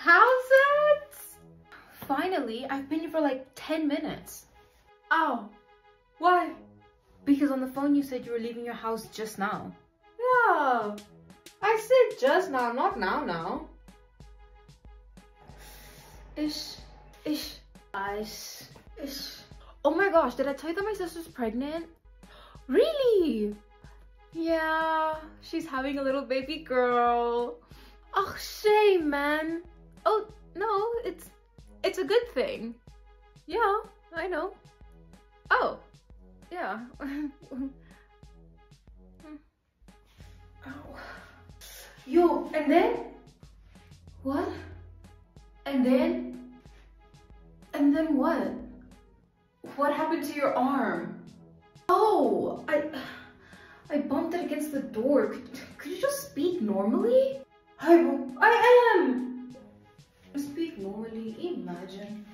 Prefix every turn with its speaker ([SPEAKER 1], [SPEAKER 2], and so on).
[SPEAKER 1] How's it? Finally, I've been here for like 10 minutes.
[SPEAKER 2] Oh, why?
[SPEAKER 1] Because on the phone you said you were leaving your house just now.
[SPEAKER 2] Yeah, I said just now, not now.
[SPEAKER 1] Ish. Oh my gosh, did I tell you that my sister's pregnant? Really? Yeah, she's having a little baby girl. Oh, shame, man. Oh, no, it's a good thing. Yeah, I know. Oh, yeah. Ow. Yo, and then? What? And then what? What happened to your arm? Oh, I bumped it against the door. Could you just speak normally?
[SPEAKER 2] I am.
[SPEAKER 1] Speak normally, imagine.